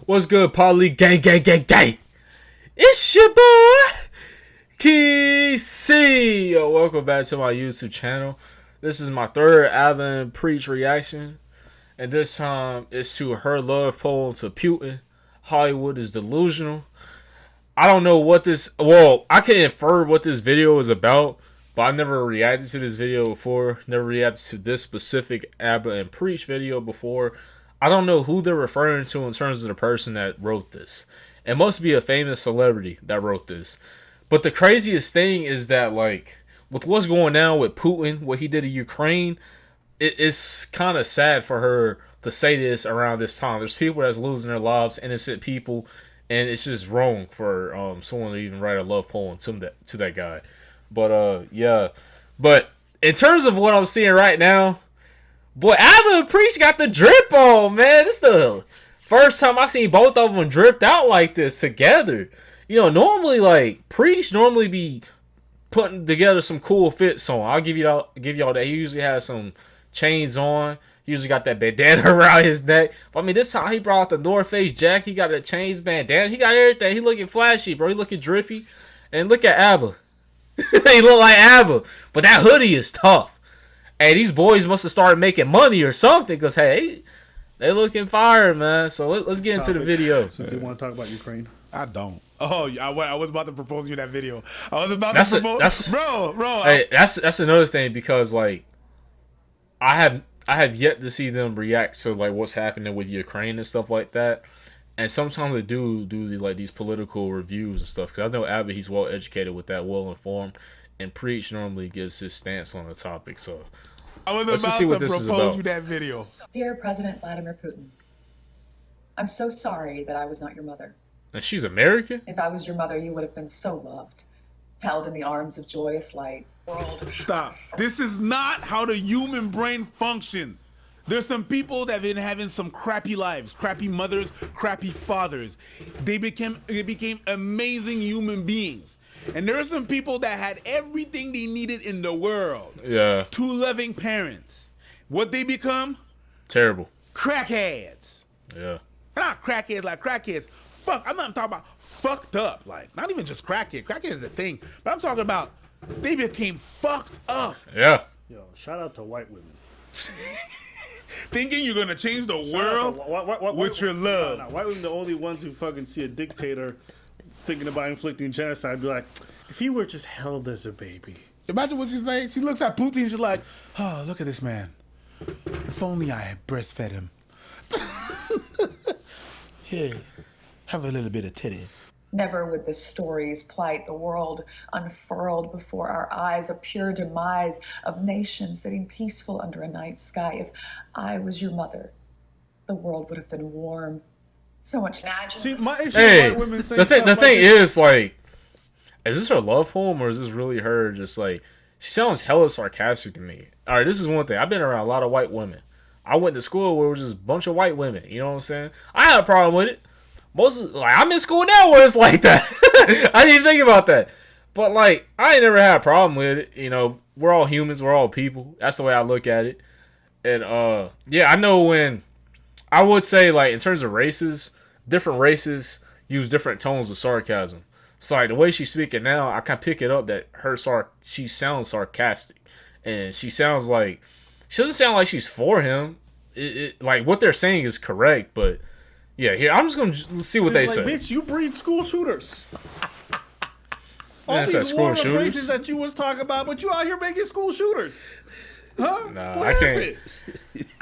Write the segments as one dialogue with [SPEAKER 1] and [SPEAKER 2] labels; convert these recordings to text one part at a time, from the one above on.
[SPEAKER 1] What's good, Polly? Gang, gang, gang, gang. It's your boy, KeeSeeY. Yo, welcome back to my YouTube channel. This is my third Alvin Preach reaction. And this time, it's to her love poem to Putin. Hollywood is delusional. I don't know what this... Well, I can infer what this video is about. But I never reacted to this video before. Never reacted to this specific Abba and Preach video before. I don't know who they're referring to in terms of the person that wrote this. It must be a famous celebrity that wrote this. But the craziest thing is that, like, with what's going on with Putin, what he did to Ukraine, it's kind of sad for her to say this around this time. There's people that's losing their lives, innocent people, and it's just wrong for someone to even write a love poem to that guy. But yeah. But in terms of what I'm seeing right now, boy, Alvin and Preach got the drip on, man. This is the first time I seen both of them dripped out like this together. You know, normally, like, Preach normally be putting together some cool fits on. I'll give y'all that. He usually has some chains on. He usually got that bandana around his neck. But, I mean, this time he brought out the North Face jacket. He got the chains, bandana. He got everything. He looking flashy, bro. He looking drippy. And look at Abba. He look like Abba. But that hoodie is tough. Hey, these boys must have started making money or something, because, hey, they looking fire, man. So let's get into the video.
[SPEAKER 2] Since you want to talk about Ukraine.
[SPEAKER 3] I don't. Oh, I was about to propose you that video. I was about to propose. Bro.
[SPEAKER 1] Hey, that's another thing, because, like, I have yet to see them react to, like, what's happening with Ukraine and stuff like that. And sometimes they do like these political reviews and stuff, because I know Abba, he's well educated with that, well informed. And Preach normally gives his stance on the topic, so
[SPEAKER 3] I was about to propose you that video.
[SPEAKER 4] Dear President Vladimir Putin, I'm so sorry that I was not your mother.
[SPEAKER 1] And she's American?
[SPEAKER 4] If I was your mother, you would have been so loved, held in the arms of joyous light.
[SPEAKER 3] Stop. This is not how the human brain functions. There's some people that have been having some crappy lives, crappy mothers, crappy fathers. They became amazing human beings. And there are some people that had everything they needed in the world.
[SPEAKER 1] Yeah.
[SPEAKER 3] Two loving parents. What they become?
[SPEAKER 1] Terrible.
[SPEAKER 3] Crackheads.
[SPEAKER 1] Yeah.
[SPEAKER 3] Not crackheads like crackheads. Fuck, I'm not talking about fucked up. Like, not even just crackhead. Crackhead is a thing. But I'm talking about they became fucked up.
[SPEAKER 1] Yeah.
[SPEAKER 2] Yo, shout out to white women.
[SPEAKER 3] Thinking you're going to change the world with your love.
[SPEAKER 2] No, white women the only ones who fucking see a dictator thinking about inflicting genocide, be like, if he were just held as a baby.
[SPEAKER 3] Imagine what she's saying. She looks at Putin and she's like, oh, look at this man. If only I had breastfed him. Here, have a little bit of titty.
[SPEAKER 4] Never would the stories plight the world unfurled before our eyes, a pure demise of nations sitting peaceful under a night sky. If I was your mother, the world would have been warm. So much magic.
[SPEAKER 2] See, my issue
[SPEAKER 1] hey,
[SPEAKER 2] with white women saying
[SPEAKER 1] the thing is, like, is this her love poem, or is this really her just, like, she sounds hella sarcastic to me. Alright, this is one thing. I've been around a lot of white women. I went to school where it was just a bunch of white women. You know what I'm saying? I had a problem with it. I'm in school now where it's like that. I didn't even think about that. But, like, I ain't never had a problem with it. You know, we're all humans. We're all people. That's the way I look at it. And, yeah, I know when... I would say, like, in terms of races, different races use different tones of sarcasm. So, like, the way she's speaking now, I can pick it up that she sounds sarcastic. And she sounds like... She doesn't sound like she's for him. Like, what they're saying is correct, but... Yeah, here, I'm just going to see what they say.
[SPEAKER 2] Bitch, you breed school shooters. All
[SPEAKER 1] That's
[SPEAKER 2] these
[SPEAKER 1] school
[SPEAKER 2] war
[SPEAKER 1] shooters
[SPEAKER 2] races that you was talking about, but you out here making school shooters. Huh?
[SPEAKER 1] Nah,
[SPEAKER 2] what
[SPEAKER 1] I
[SPEAKER 2] happened?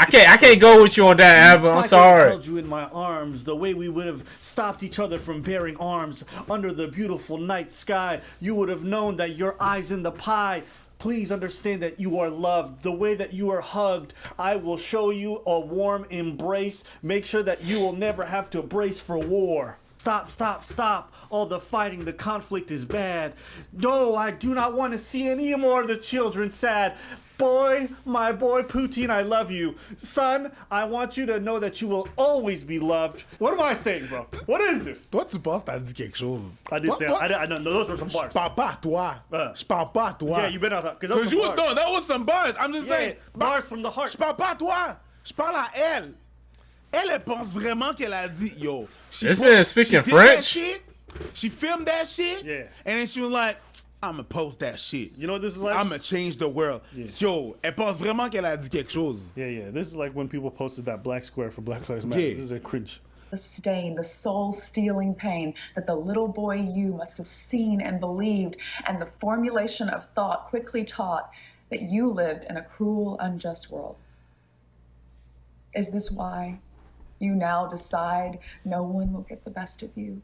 [SPEAKER 1] I can't go with you on that, Abba. I'm sorry.
[SPEAKER 2] I held you in my arms the way we would have stopped each other from bearing arms under the beautiful night sky. You would have known that your eyes in the pie. Please understand that you are loved. The way that you are hugged, I will show you a warm embrace. Make sure that you will never have to brace for war. Stop, stop, stop. All the fighting, the conflict is bad. No, I do not want to see any more of the children sad. Boy, my boy Putin, I love you. Son, I want you to know that you will always be loved. What am I saying, bro? What is this?
[SPEAKER 3] Toi, tu penses t'as dit quelque chose.
[SPEAKER 2] I did say, I know, those were some bars.
[SPEAKER 3] Je parle pas à toi. Je parle pas à toi.
[SPEAKER 2] Yeah, you better not.
[SPEAKER 3] Because no, that was some bars. I'm just saying.
[SPEAKER 2] Bars from the heart.
[SPEAKER 3] Je parle pas à toi. Je parle à elle. Elle pense vraiment qu'elle a dit, yo,
[SPEAKER 1] This man is speaking
[SPEAKER 3] did
[SPEAKER 1] French?
[SPEAKER 3] That shit. She filmed that shit.
[SPEAKER 2] Yeah.
[SPEAKER 3] And then she was like, I'm gonna post that shit.
[SPEAKER 2] You know what this is like?
[SPEAKER 3] I'm gonna change the world.
[SPEAKER 2] Yeah.
[SPEAKER 3] Yo, elle pense vraiment qu'elle a dit quelque chose.
[SPEAKER 2] Yeah. This is like when people posted that black square for Black Lives Matter.
[SPEAKER 3] Yeah.
[SPEAKER 2] This is a cringe.
[SPEAKER 4] The stain, the soul-stealing pain that the little boy you must have seen and believed, and the formulation of thought quickly taught that you lived in a cruel, unjust world. Is this why you now decide no one will get the best of you?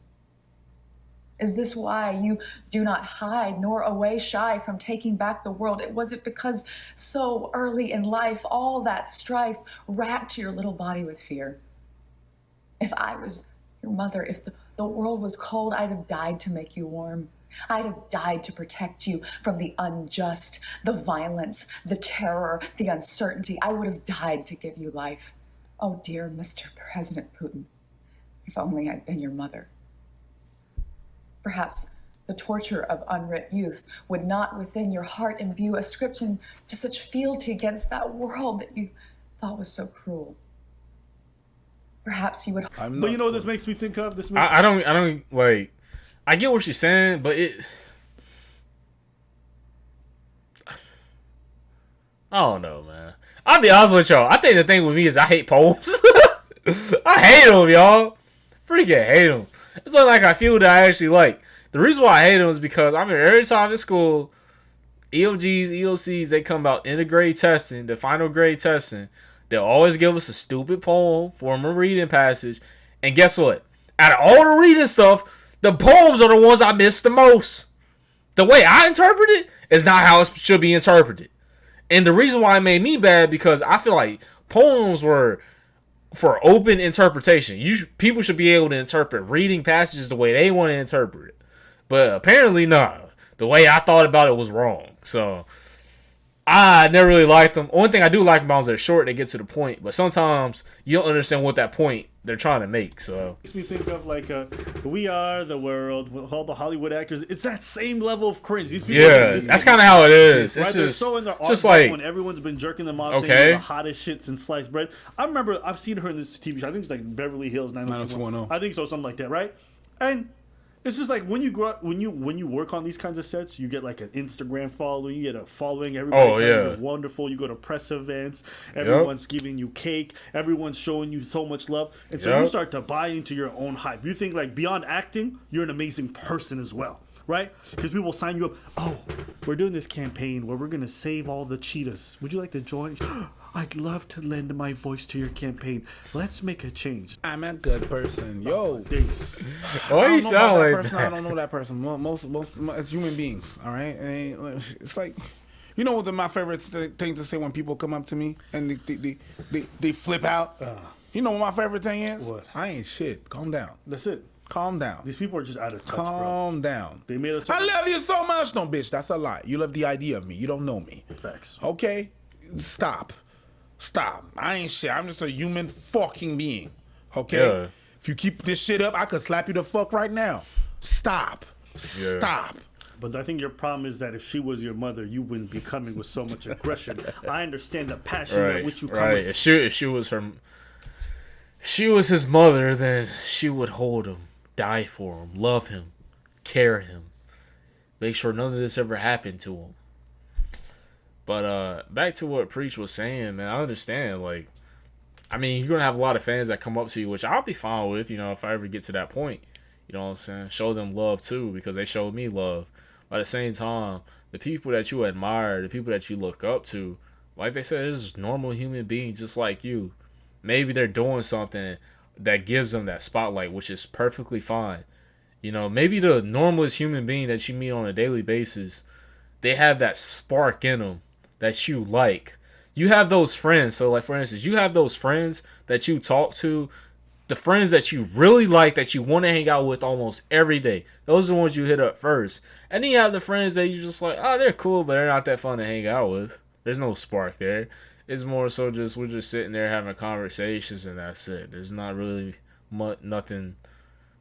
[SPEAKER 4] Is this why you do not hide nor away shy from taking back the world? Was it because so early in life, all that strife racked your little body with fear? If I was your mother, if the world was cold, I'd have died to make you warm. I'd have died to protect you from the unjust, the violence, the terror, the uncertainty. I would have died to give you life. Oh, dear Mr. President Putin, if only I'd been your mother. Perhaps the torture of unwrit youth would not within your heart imbue ascription to such fealty against that world that you thought was so cruel. Perhaps you would.
[SPEAKER 2] But you know what this makes me think of?
[SPEAKER 1] I don't like. I get what she's saying, but I don't know, man. I'll be honest with y'all. I think the thing with me is I hate poems. I hate them, y'all. Freaking hate them. It's not like I feel that I actually like. The reason why I hate them is because I mean every time in school, EOGs, EOCs, they come out in the grade testing, the final grade testing. They'll always give us a stupid poem from a reading passage. And guess what? Out of all the reading stuff, the poems are the ones I miss the most. The way I interpret it is not how it should be interpreted. And the reason why it made me bad, because I feel like poems were for open interpretation. People should be able to interpret reading passages the way they want to interpret it. But apparently, no. The way I thought about it was wrong. So I never really liked them. Only thing I do like about them is they're short, they get to the point. But sometimes you don't understand what that point they're trying to make. So
[SPEAKER 2] makes me think of like We Are the World with all the Hollywood actors. It's that same level of cringe. These people,
[SPEAKER 1] yeah, that's kind of how it is.
[SPEAKER 2] Right?
[SPEAKER 1] It's
[SPEAKER 2] They're so in their art
[SPEAKER 1] just like
[SPEAKER 2] when everyone's been jerking them off,
[SPEAKER 1] okay,
[SPEAKER 2] saying the hottest shit since sliced bread. I remember I've seen her in this TV show. I think it's like Beverly Hills 90210. I think so, something like that, right? And it's just like when you grow up, when you work on these kinds of sets, you get like an Instagram following, you get a following. Everybody you're wonderful. You go to press events, everyone's giving you cake, everyone's showing you so much love, and so you start to buy into your own hype. You think like beyond acting, you're an amazing person as well, right? Because people sign you up. Oh, we're doing this campaign where we're gonna save all the cheetahs. Would you like to join? I'd love to lend my voice to your campaign. Let's make a change.
[SPEAKER 3] I'm a good person. Yo.
[SPEAKER 1] Why you sound like
[SPEAKER 3] that? I don't know that person. Most it's human beings, all right? It's like, you know what my favorite thing to say when people come up to me and they flip out? You know what my favorite thing is?
[SPEAKER 2] What?
[SPEAKER 3] I ain't shit. Calm down.
[SPEAKER 2] That's it.
[SPEAKER 3] Calm down.
[SPEAKER 2] These people are just out of touch,
[SPEAKER 3] Calm down.
[SPEAKER 2] They made us.
[SPEAKER 3] I love you so much. No, bitch, that's a lie. You love the idea of me. You don't know me.
[SPEAKER 2] Facts.
[SPEAKER 3] Okay? Stop. I ain't shit. I'm just a human fucking being. Okay?
[SPEAKER 1] Yeah.
[SPEAKER 3] If you keep this shit up, I could slap you the fuck right now. Stop.
[SPEAKER 2] But I think your problem is that if she was your mother, you wouldn't be coming with so much aggression. I understand the passion at which you come with.
[SPEAKER 1] If she was his mother, then she would hold him, die for him, love him, care him, make sure none of this ever happened to him. But back to what Preach was saying, man, I understand. Like, I mean, you're gonna have a lot of fans that come up to you, which I'll be fine with, you know, if I ever get to that point. You know what I'm saying? Show them love too, because they showed me love. But at the same time, the people that you admire, the people that you look up to, like they said, they're just normal human beings just like you. Maybe they're doing something that gives them that spotlight, which is perfectly fine. You know, maybe the normalest human being that you meet on a daily basis, they have that spark in them that you like. You have those friends. So, like, for instance, you have those friends that you talk to, the friends that you really like, that you want to hang out with almost every day. Those are the ones you hit up first. And then you have the friends that you just like, oh, they're cool, but they're not that fun to hang out with. There's no spark there. It's more so just we're just sitting there having conversations and that's it. There's not really nothing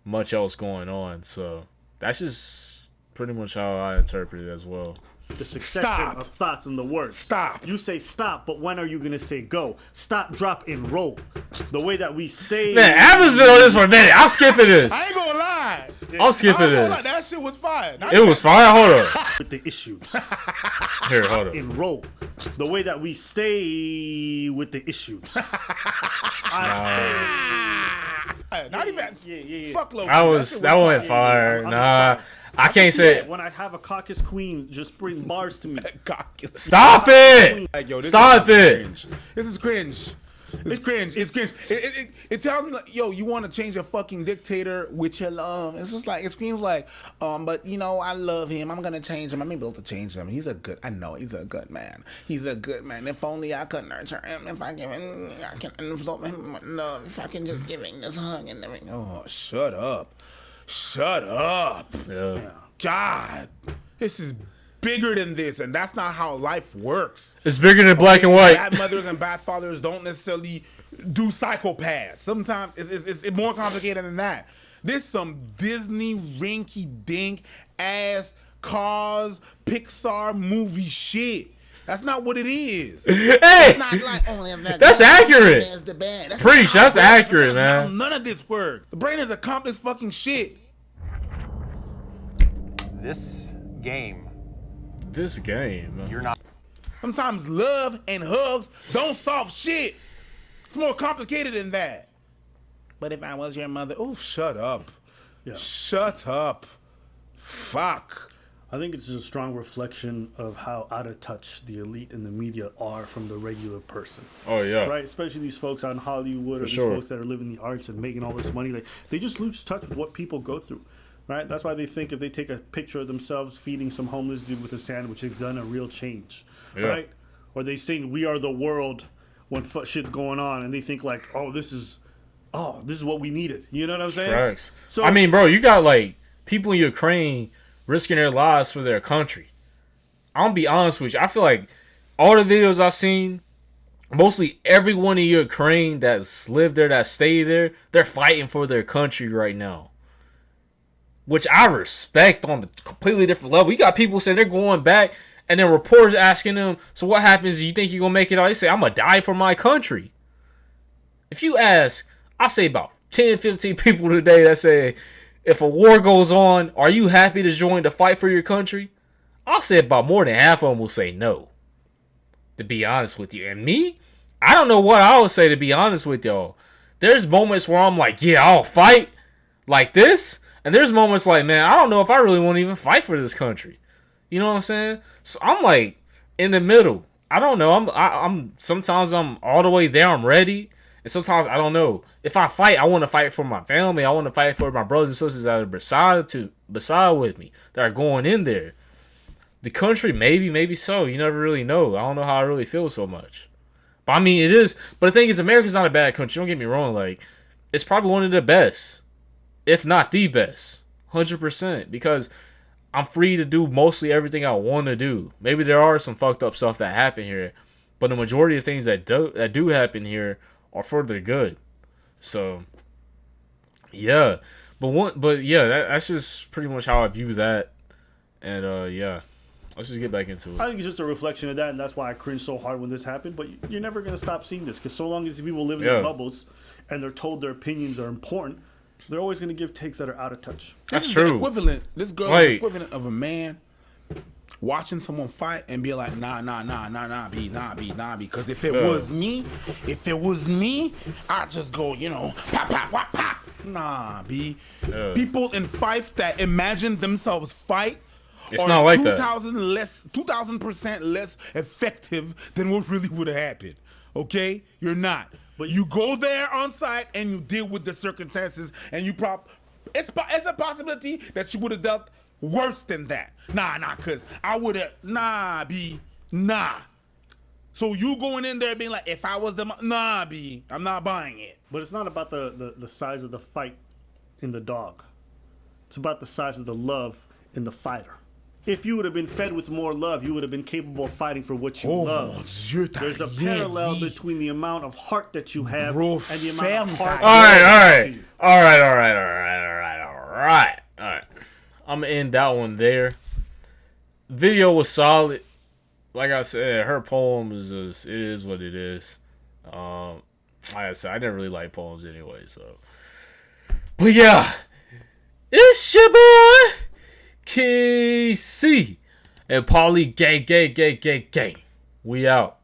[SPEAKER 1] much else going on. So that's just pretty much how I interpret it as well.
[SPEAKER 2] The succession
[SPEAKER 3] Stop.
[SPEAKER 2] of thoughts and the words.
[SPEAKER 3] Stop.
[SPEAKER 2] You say stop, but when are you gonna say go? Stop, drop, and roll. The way that we stay.
[SPEAKER 1] Man, Adam's been on this for a minute. I'm skipping this.
[SPEAKER 3] I ain't gonna lie.
[SPEAKER 1] I'm skipping
[SPEAKER 3] I ain't gonna lie,
[SPEAKER 1] this.
[SPEAKER 3] that shit was fire.
[SPEAKER 1] It was fine. Hold up.
[SPEAKER 2] With the issues.
[SPEAKER 1] Here, hold up.
[SPEAKER 2] And roll. The way that we stay with the issues.
[SPEAKER 3] Not even.
[SPEAKER 2] Yeah.
[SPEAKER 3] Fuck low.
[SPEAKER 1] That went fire. Nah, I can't say.
[SPEAKER 2] When I have a caucus queen, just bring bars to me.
[SPEAKER 1] Stop it!
[SPEAKER 3] Like, yo, this
[SPEAKER 1] Stop
[SPEAKER 3] is
[SPEAKER 1] it!
[SPEAKER 3] cringe. This is cringe. It's cringe. It's cringe. It tells me, like, yo, you want to change a fucking dictator with your love. It's just like, it screams like, but you know, I love him. I'm gonna change him. I'm able to change him. He's a good. I know he's a good man. He's a good man. If only I could nurture him. If I give him, I can envelop him with love. If I can just give him this hug and everything. Oh, shut up. Shut up.
[SPEAKER 1] Yeah.
[SPEAKER 3] God, this is bigger than this, and that's not how life works.
[SPEAKER 1] It's bigger than black and white.
[SPEAKER 3] Bad mothers and bad fathers don't necessarily do psychopaths. Sometimes it's more complicated than that. This some Disney rinky-dink ass Cars Pixar movie shit. That's not what it is.
[SPEAKER 1] Hey,
[SPEAKER 3] It's not like,
[SPEAKER 1] that's accurate.
[SPEAKER 3] There's the bad.
[SPEAKER 1] Preach,
[SPEAKER 3] not
[SPEAKER 1] that's
[SPEAKER 3] how it works.
[SPEAKER 1] accurate,
[SPEAKER 3] That's how
[SPEAKER 1] man.
[SPEAKER 3] None of this works. The brain is a complex fucking shit.
[SPEAKER 5] This game,
[SPEAKER 1] You're
[SPEAKER 5] not.
[SPEAKER 3] Sometimes love and hugs don't solve shit. It's more complicated than that. But if I was your mother, oh, shut up.
[SPEAKER 2] Yeah.
[SPEAKER 3] Shut up. Fuck.
[SPEAKER 2] I think it's a strong reflection of how out of touch the elite and the media are from the regular person.
[SPEAKER 1] Oh yeah.
[SPEAKER 2] Right? Especially these folks out in Hollywood or these
[SPEAKER 1] sure.
[SPEAKER 2] folks that are living the arts and making all this money. Like, they just lose touch with what people go through. Right? That's why they think if they take a picture of themselves feeding some homeless dude with a sandwich, they've done a real change.
[SPEAKER 1] Yeah.
[SPEAKER 2] Right? Or they sing "We Are the World" when shit's going on, and they think like, "Oh, this is what we needed." You know what I'm saying?
[SPEAKER 1] Facts.
[SPEAKER 2] So
[SPEAKER 1] I mean, bro, you got like people in Ukraine risking their lives for their country. I'm gonna be honest with you. I feel like all the videos I've seen, mostly everyone in Ukraine that's lived there, that stayed there, they're fighting for their country right now. Which I respect on a completely different level. You got people saying they're going back, and then reporters asking them, so what happens? You think you're going to make it out? They say, I'm going to die for my country. If you ask, I say about 10, 15 people today that say, if a war goes on, are you happy to join the fight for your country? I'll say about more than half of them will say no. To be honest with you. And me, I don't know what I would say, to be honest with y'all. There's moments where I'm like, yeah, I'll fight like this. And there's moments like, man, I don't know if I really want to even fight for this country. You know what I'm saying? So I'm like in the middle. I don't know. I'm sometimes I'm all the way there. I'm ready, and sometimes I don't know. If I fight, I want to fight for my family. I want to fight for my brothers and sisters that are beside with me, that are going in there. The country, maybe so. You never really know. I don't know how I really feel so much. But I mean, it is. But the thing is, America's not a bad country. Don't get me wrong. Like, it's probably one of the best, if not the best, 100%, because I'm free to do mostly everything I want to do. Maybe there are some fucked up stuff that happen here, but the majority of things that do happen here are for the good. So, yeah, that's just pretty much how I view that. And yeah, let's just get back into it.
[SPEAKER 2] I think it's just a reflection of that, and that's why I cringed so hard when this happened. But you're never going to stop seeing this, because so long as people live in their bubbles and they're told their opinions are important, they're always going to give takes that are out of touch.
[SPEAKER 1] That's true.
[SPEAKER 3] Equivalent. This girl is equivalent of a man watching someone fight and be like, nah, B. Because if it was me, I'd just go, pop. Nah, B. People in fights that imagine themselves fight
[SPEAKER 1] it's not like that.
[SPEAKER 3] 2,000% less effective than what really would have happened. Okay? You're not. But you go there on site and you deal with the circumstances, and it's a possibility that you would have dealt worse than that. Cause I would have nah. So you going in there being like, if I was B, I'm not buying it.
[SPEAKER 2] But it's not about the size of the fight in the dog. It's about the size of the love in the fighter. If you would have been fed with more love, you would have been capable of fighting for what you love. There's a parallel between the amount of heart that you have and the amount of heart.
[SPEAKER 1] All right. I'm gonna end that one there. Video was solid. Like I said, her poem is just, it is what it is. Like I said, I never really like poems anyway, so. But yeah, it's your boy KeeSeeY and Paulie gang. We out.